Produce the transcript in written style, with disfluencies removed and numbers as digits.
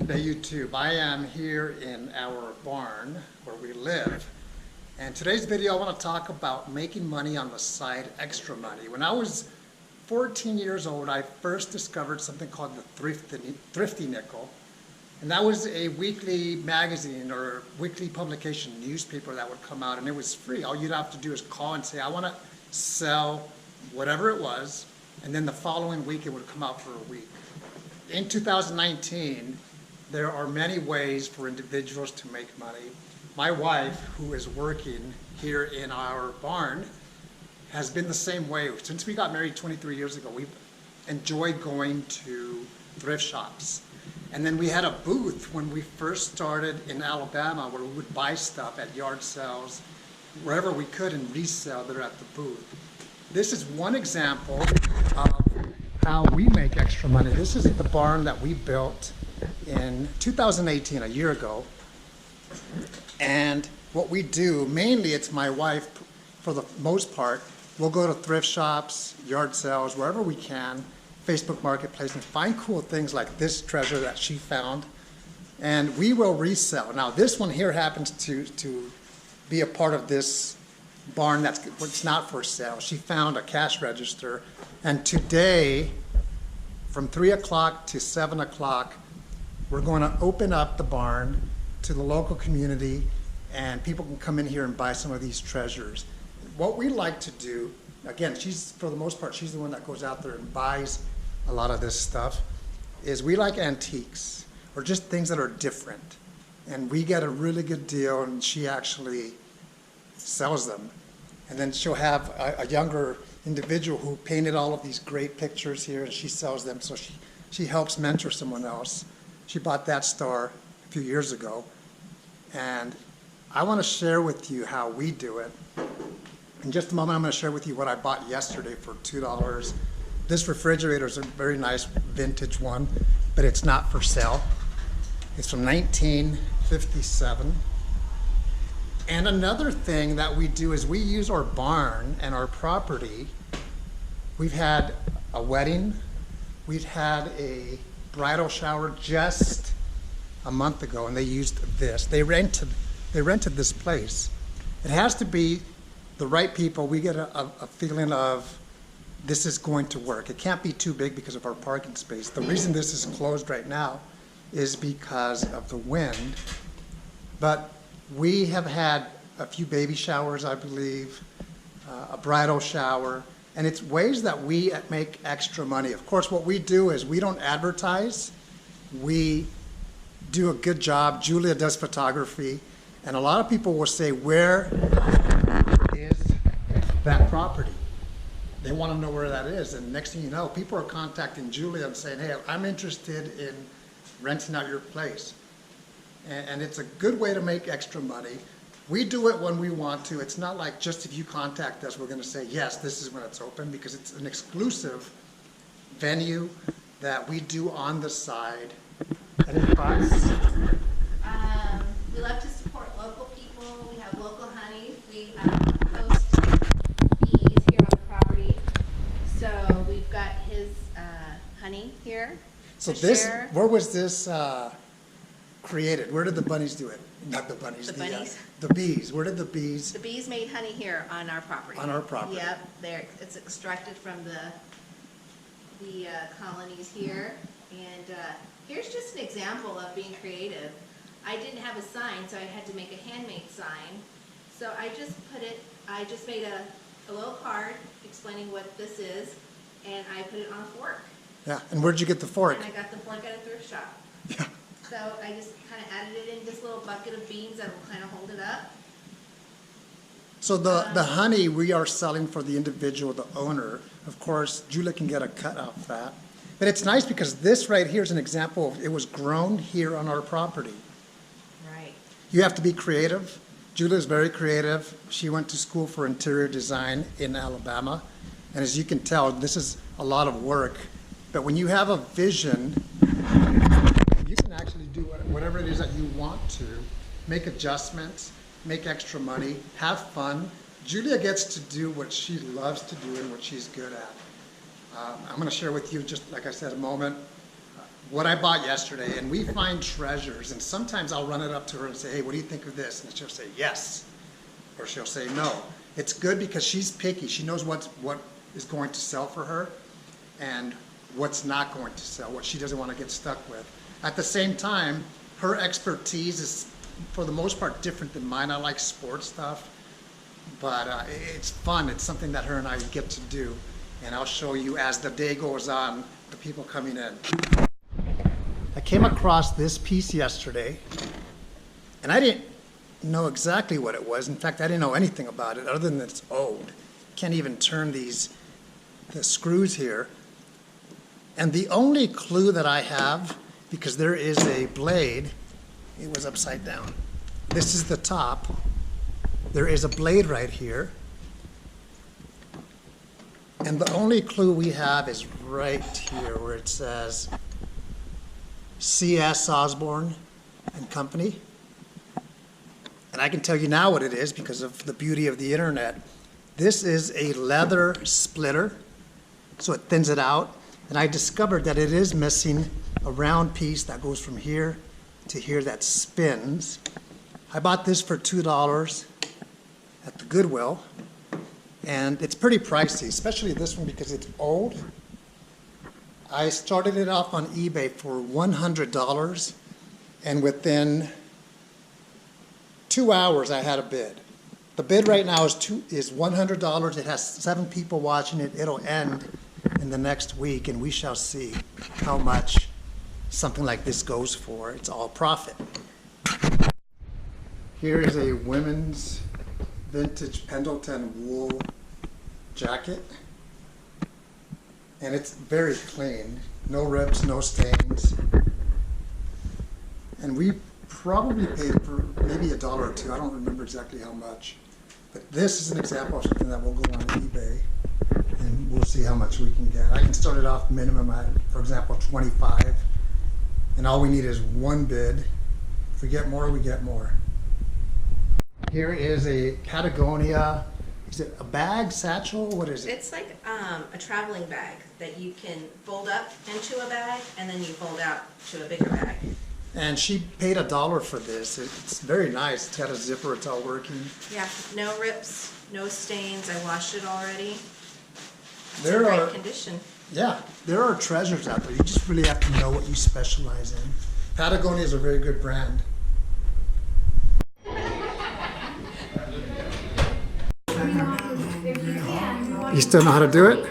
Hey YouTube, I am here in our barn where we live. And today's video I want to talk about making money on the side, extra money. When I was 14 years old, I first discovered something called the Thrifty Nickel. And that was a weekly magazine or weekly publication newspaper that would come out, and it was free. All you'd have to do is call and say, I want to sell whatever it was, and then the following week it would come out for a week. In 2019, there are many ways for individuals to make money. My wife, who is working here in our barn, has been the same way. Since we got married 23 years ago, we've enjoyed going to thrift shops. And then we had a booth when we first started in Alabama where we would buy stuff at yard sales, wherever we could, and resell there at the booth. This is one example of how we make extra money. This is the barn that we built in 2018, a year ago. And what we do, mainly it's my wife, for the most part, we'll go to thrift shops, yard sales, wherever we can, Facebook Marketplace, and find cool things like this treasure that she found, and we will resell. Now this one here happens to be a part of this barn it's not for sale. She found a cash register, and today from 3 o'clock to 7 o'clock we're going to open up the barn to the local community, and people can come in here and buy some of these treasures. What we like to do, again, for the most part, she's the one that goes out there and buys a lot of this stuff, is we like antiques or just things that are different. And we get a really good deal, and she actually sells them. And then she'll have a younger individual who painted all of these great pictures here, and she sells them. So she helps mentor someone else. She bought that star a few years ago. And I want to share with you how we do it. In just a moment, I'm going to share with you what I bought yesterday for $2. This refrigerator is a very nice vintage one, but it's not for sale. It's from 1957. And another thing that we do is we use our barn and our property. We've had a wedding. We've had a bridal shower just a month ago, and they used this. They rented this place. It has to be the right people. We get a feeling of this is going to work. It can't be too big because of our parking space. The reason this is closed right now is because of the wind. But we have had a few baby showers, I believe, a bridal shower, and it's ways that we make extra money. Of course, what we do is we don't advertise. We do a good job. Julia does photography, and a lot of people will say, where is that property? They want to know where that is, and next thing you know, people are contacting Julia and saying, hey, I'm interested in renting out your place. And it's a good way to make extra money. We do it when we want to. It's not like just if you contact us, we're going to say, yes, this is when it's open, because it's an exclusive venue that we do on the side. Any thoughts? We love to support local people. We have local honey. We host bees here on the property. So we've got his honey here. So where was this created? Where did the bunnies do it? Not the bunnies. The bunnies? The bees. Where did the bees? The bees made honey here on our property. On our property. Yep. It's extracted from the colonies here. And here's just an example of being creative. I didn't have a sign, so I had to make a handmade sign. So I just made a little card explaining what this is, and I put it on a fork. Yeah, and where'd you get the fork? And I got the fork at a thrift shop. Yeah. So I just kind of added it in this little bucket of beans that will kind of hold it up. So the honey we are selling for the individual, the owner. Of course, Julia can get a cut off that. But it's nice because this right here is an example of it was grown here on our property. Right. You have to be creative. Julia is very creative. She went to school for interior design in Alabama. And as you can tell, this is a lot of work. But when you have a vision, you can actually do whatever it is that you want to, make adjustments, make extra money, have fun. Julia gets to do what she loves to do and what she's good at. I'm going to share with you, just like I said a moment, what I bought yesterday, and we find treasures, and sometimes I'll run it up to her and say, hey, what do you think of this? And she'll say yes, or she'll say no. It's good because she's picky. She knows what is going to sell for her and what's not going to sell, what she doesn't want to get stuck with. At the same time, her expertise is, for the most part, different than mine. I like sports stuff, but it's fun. It's something that her and I get to do, and I'll show you as the day goes on, the people coming in. I came across this piece yesterday, and I didn't know exactly what it was. In fact, I didn't know anything about it other than it's old. Can't even turn the screws here. And the only clue that I have, because there is a blade, it was upside down. This is the top. There is a blade right here. And the only clue we have is right here where it says C.S. Osborne and Company. And I can tell you now what it is because of the beauty of the internet. This is a leather splitter, so it thins it out. And I discovered that it is missing a round piece that goes from here to here that spins. I bought this for $2 at the Goodwill. And it's pretty pricey, especially this one because it's old. I started it off on eBay for $100, and within 2 hours I had a bid. The bid right now is $100. It has 7 people watching it. It'll end in the next week, and we shall see how much something like this goes for. It's all profit. Here is a women's vintage Pendleton wool jacket, and it's very clean, no rips, no stains, and we probably paid for maybe $1 or $2. I don't remember exactly how much, but this is an example of something that will go on eBay, and we'll see how much we can get. I can start it off minimum at, for example, 25, and all we need is one bid. If we get more, we get more. Here is a Patagonia, is it a bag, satchel? What is it? It's like a traveling bag that you can fold up into a bag and then you fold out to a bigger bag. And she paid $1 for this. It's very nice. It's got a zipper, it's all working. Yeah, no rips, no stains. I washed it already. It's There in are, great condition. yeah, there are treasures out there. You just really have to know what you specialize in. Patagonia is a very good brand. You still know how to do it?